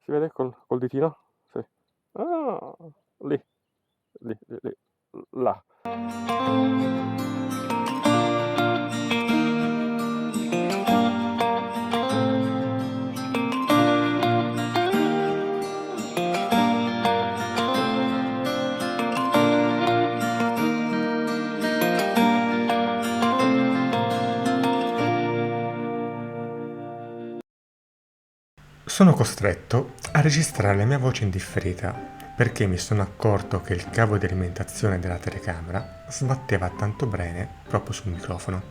Si vede col ditino? Sì. Ah, lì, lì, lì, lì, là. Sono costretto a registrare la mia voce in differita perché mi sono accorto che il cavo di alimentazione della telecamera sbatteva tanto bene proprio sul microfono.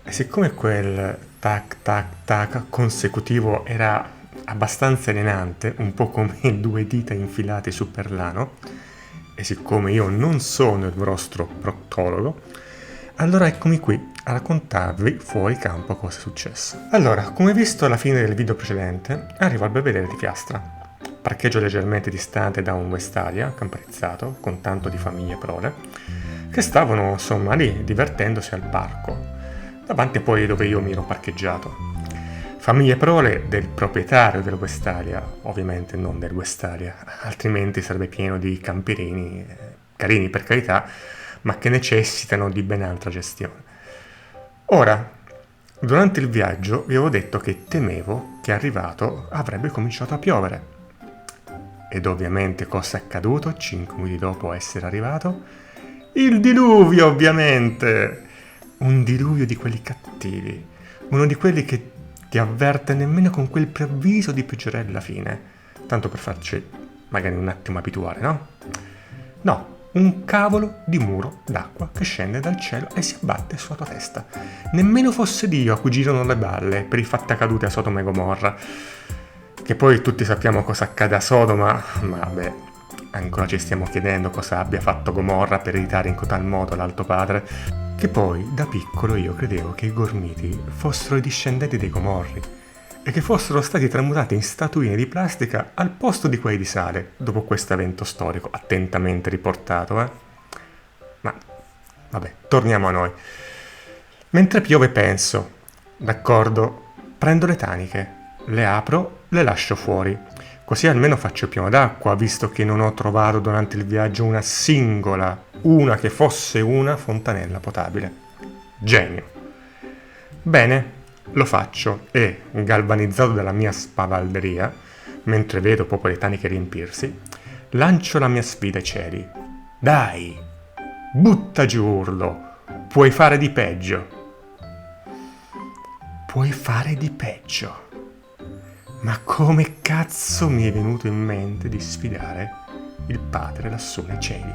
E siccome quel tac tac tac consecutivo era abbastanza alienante, un po' come due dita infilate su per l'ano, e siccome io non sono il vostro proctologo, allora eccomi qui a raccontarvi fuori campo cosa è successo. Allora, come visto alla fine del video precedente, arrivo al Belvedere di Piastra. Parcheggio leggermente distante da un Westalia, campalizzato, con tanto di famiglie prole, che stavano insomma lì divertendosi al parco, davanti poi dove io mi ero parcheggiato. Famiglie prole del proprietario del Westalia, ovviamente non del Westalia, altrimenti sarebbe pieno di camperini, carini per carità, ma che necessitano di ben altra gestione. Ora, durante il viaggio vi avevo detto che temevo che arrivato avrebbe cominciato a piovere. Ed ovviamente cosa è accaduto 5 minuti dopo essere arrivato? Il diluvio, ovviamente! Un diluvio di quelli cattivi, uno di quelli che ti avverte nemmeno con quel preavviso di peggiorare alla fine, tanto per farci magari un attimo abituare, no? No, un cavolo di muro d'acqua che scende dal cielo e si abbatte sulla tua testa. Nemmeno fosse Dio a cui girano le balle per i fatti accaduti a Sodoma e Gomorra. Che poi tutti sappiamo cosa accade a Sodoma, ma vabbè, ancora ci stiamo chiedendo cosa abbia fatto Gomorra per iritare in cotal modo l'Alto Padre. Che poi, da piccolo io credevo che i gormiti fossero i discendenti dei Gomorri e che fossero stati tramutati in statuine di plastica al posto di quelli di sale, dopo questo evento storico attentamente riportato, Ma, vabbè, torniamo a noi. Mentre piove penso, d'accordo, prendo le taniche, le apro, le lascio fuori. Così almeno faccio pieno d'acqua, visto che non ho trovato durante il viaggio una che fosse una fontanella potabile. Genio. Bene, lo faccio e, galvanizzato dalla mia spavalderia, mentre vedo proprio le taniche riempirsi, lancio la mia sfida ai cieli. Dai, butta giù urlo, puoi fare di peggio. Puoi fare di peggio. Ma come cazzo mi è venuto in mente di sfidare il padre lassù nei cieli?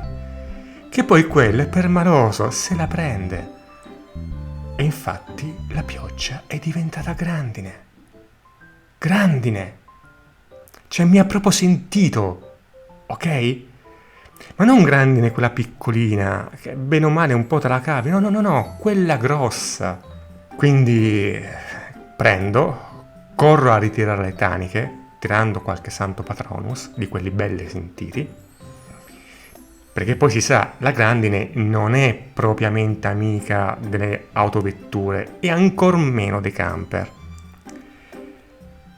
Che poi quello è permaloso, se la prende. E infatti la pioggia è diventata grandine. Grandine! Cioè mi ha proprio sentito, ok? Ma non grandine quella piccolina, che bene o male un po' te la cavi. No, no, no, no, quella grossa. Quindi prendo, corro a ritirare le taniche, tirando qualche santo patronus, di quelli belli sentiti, perché poi si sa, la grandine non è propriamente amica delle autovetture e ancor meno dei camper.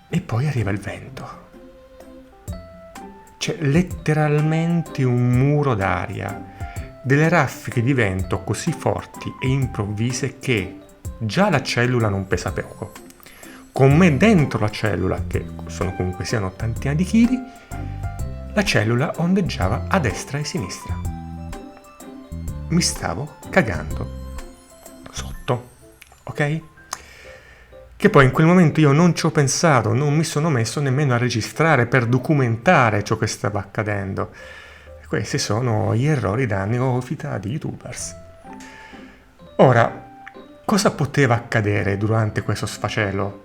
E poi arriva il vento. C'è letteralmente un muro d'aria, delle raffiche di vento così forti e improvvise che già la cellula non pesa poco. Con me dentro la cellula, che sono comunque sia un'ottantina di chili, la cellula ondeggiava a destra e a sinistra. Mi stavo cagando sotto, ok? Che poi in quel momento io non ci ho pensato, non mi sono messo nemmeno a registrare per documentare ciò che stava accadendo. Questi sono gli errori da neofita di youtubers. Ora, cosa poteva accadere durante questo sfacelo?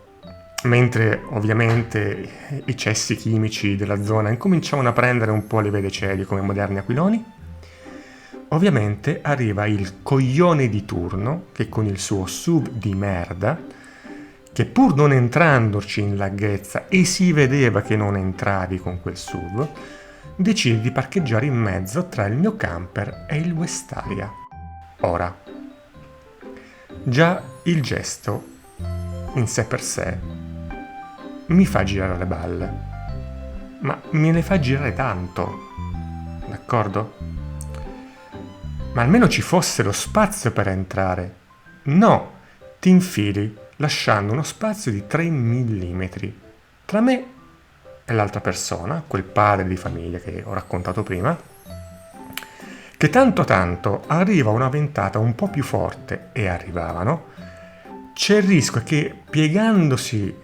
Mentre ovviamente i cessi chimici della zona incominciavano a prendere un po' le vele cieli come moderni aquiloni, ovviamente arriva il coglione di turno che con il suo SUV di merda, che pur non entrandoci in larghezza e si vedeva che non entravi con quel SUV, decide di parcheggiare in mezzo tra il mio camper e il Westalia. Ora, già il gesto in sé per sé mi fa girare le balle. ma me ne fa girare tanto, d'accordo? Ma almeno ci fosse lo spazio per entrare. No, ti infili lasciando uno spazio di 3 mm tra me e l'altra persona, quel padre di famiglia che ho raccontato prima, che tanto arriva una ventata un po' più forte, e arrivavano, c'è il rischio che piegandosi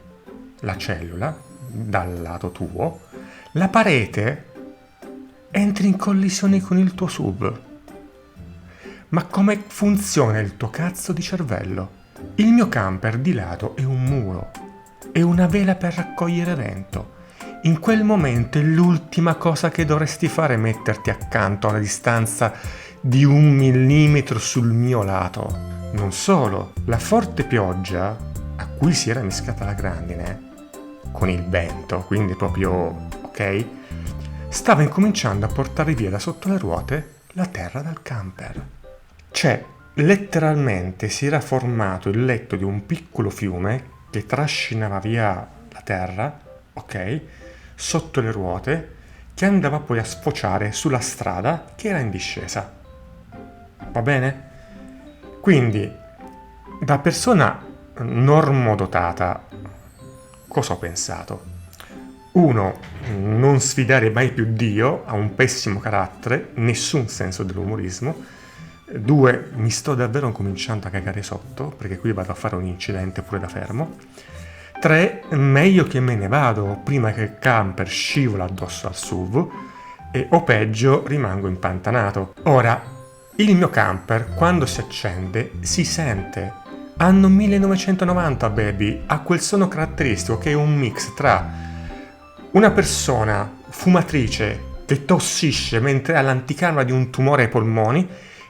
la cellula dal lato tuo, la parete entri in collisione con il tuo SUV. Ma come funziona il tuo cazzo di cervello? Il mio camper di lato è un muro, è una vela per raccogliere vento. In quel momento è l'ultima cosa che dovresti fare è metterti accanto a una distanza di 1 millimetro sul mio lato. Non solo, la forte pioggia a cui si era mischiata la grandine, con il vento, quindi proprio, ok, stava incominciando a portare via da sotto le ruote la terra dal camper. Cioè, letteralmente si era formato il letto di un piccolo fiume che trascinava via la terra, ok, sotto le ruote, che andava poi a sfociare sulla strada che era in discesa. Va bene? Quindi, da persona normodotata, cosa ho pensato? 1. Non sfidare mai più Dio, ha un pessimo carattere, nessun senso dell'umorismo. 2. Mi sto davvero cominciando a cagare sotto, perché qui vado a fare un incidente pure da fermo. 3. Meglio che me ne vado prima che il camper scivola addosso al SUV o peggio rimango impantanato. Ora, il mio camper quando si accende si sente. Anno 1990 baby, ha quel suono caratteristico che è un mix tra una persona fumatrice che tossisce mentre ha l'anticamera di un tumore ai polmoni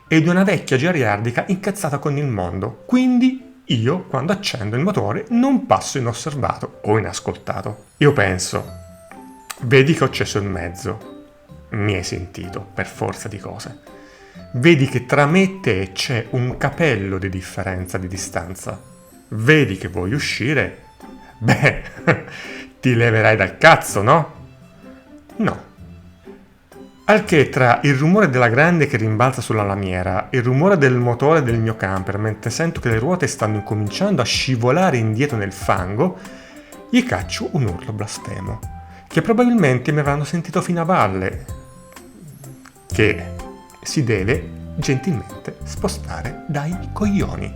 e di una vecchia geriardica incazzata con il mondo. Quindi io, quando accendo il motore, non passo inosservato o inascoltato. Io penso, vedi che ho acceso il mezzo, mi hai sentito, per forza di cose. Vedi che tra me e te c'è un capello di differenza di distanza. Vedi che vuoi uscire? Beh, ti leverai dal cazzo, no? No. Al che tra il rumore della grande che rimbalza sulla lamiera, il rumore del motore del mio camper mentre sento che le ruote stanno incominciando a scivolare indietro nel fango, gli caccio un urlo blasfemo, che probabilmente mi avranno sentito fino a valle, che si deve gentilmente spostare dai coglioni.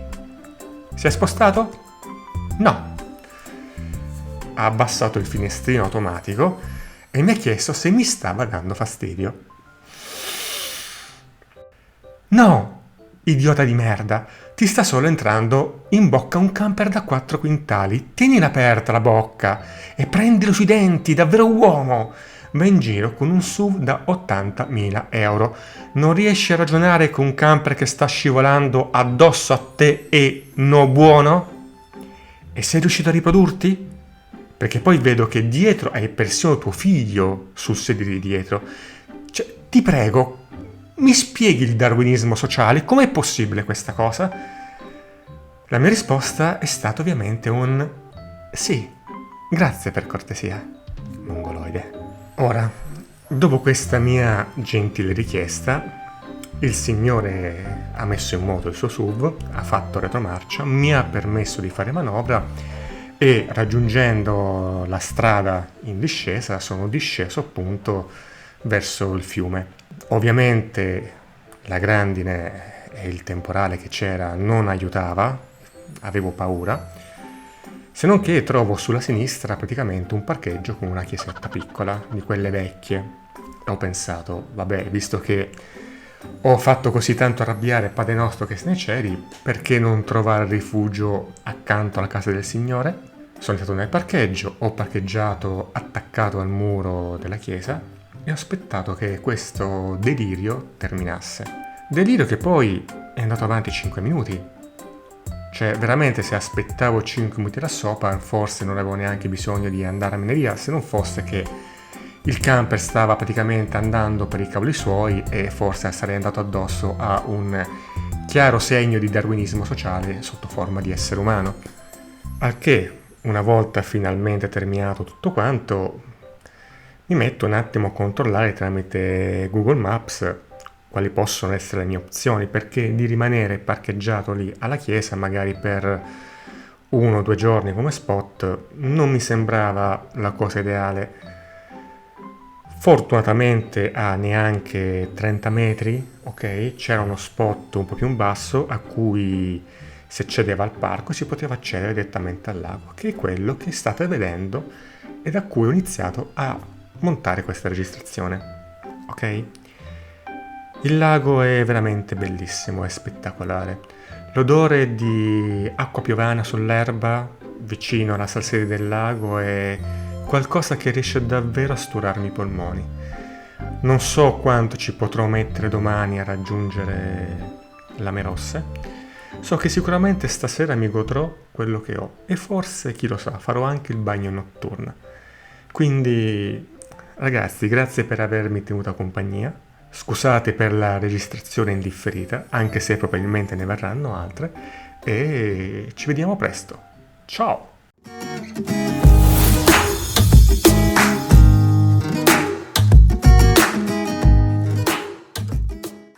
Si è spostato? No. Ha abbassato il finestrino automatico e mi ha chiesto se mi stava dando fastidio. No, idiota di merda, ti sta solo entrando in bocca un camper da 4 quintali. Tienila aperta la bocca e prendilo sui denti, davvero uomo. Va in giro con un SUV da 80.000 euro. Non riesci a ragionare con un camper che sta scivolando addosso a te e no buono? E sei riuscito a riprodurti? Perché poi vedo che dietro hai persino tuo figlio sul sedile di dietro. Cioè, ti prego, mi spieghi il darwinismo sociale? Com'è possibile questa cosa? La mia risposta è stata ovviamente un sì, grazie per cortesia, mongoloide. Ora, dopo questa mia gentile richiesta, il signore ha messo in moto il suo SUV, ha fatto retromarcia, mi ha permesso di fare manovra e raggiungendo la strada in discesa sono disceso appunto verso il fiume. Ovviamente la grandine e il temporale che c'era non aiutava, avevo paura, se non che trovo sulla sinistra praticamente un parcheggio con una chiesetta piccola, di quelle vecchie. E ho pensato, vabbè, visto che ho fatto così tanto arrabbiare Padre Nostro che se ne c'eri, perché non trovare rifugio accanto alla casa del Signore? Sono entrato nel parcheggio, ho parcheggiato attaccato al muro della chiesa e ho aspettato che questo delirio terminasse. Delirio che poi è andato avanti 5 minuti. Cioè, veramente se aspettavo 5 minuti da sopra, forse non avevo neanche bisogno di andarmene via, se non fosse che il camper stava praticamente andando per i cavoli suoi e forse sarei andato addosso a un chiaro segno di darwinismo sociale sotto forma di essere umano. Al che, una volta finalmente terminato tutto quanto, mi metto un attimo a controllare tramite Google Maps quali possono essere le mie opzioni, perché di rimanere parcheggiato lì alla chiesa magari per 1 o 2 giorni come spot non mi sembrava la cosa ideale. Fortunatamente a neanche 30 metri, ok, c'era uno spot un po' più in basso a cui si accedeva al parco e si poteva accedere direttamente al lago, che è quello che state vedendo e da cui ho iniziato a montare questa registrazione. Ok? Il lago è veramente bellissimo, è spettacolare. L'odore di acqua piovana sull'erba vicino alla salsetta del lago è qualcosa che riesce davvero a sturarmi i polmoni. Non so quanto ci potrò mettere domani a raggiungere Lame Rosse. So che sicuramente stasera mi godrò quello che ho e forse, chi lo sa, farò anche il bagno notturno. Quindi, ragazzi, grazie per avermi tenuta compagnia. Scusate per la registrazione indifferita, anche se probabilmente ne verranno altre, e ci vediamo presto. Ciao!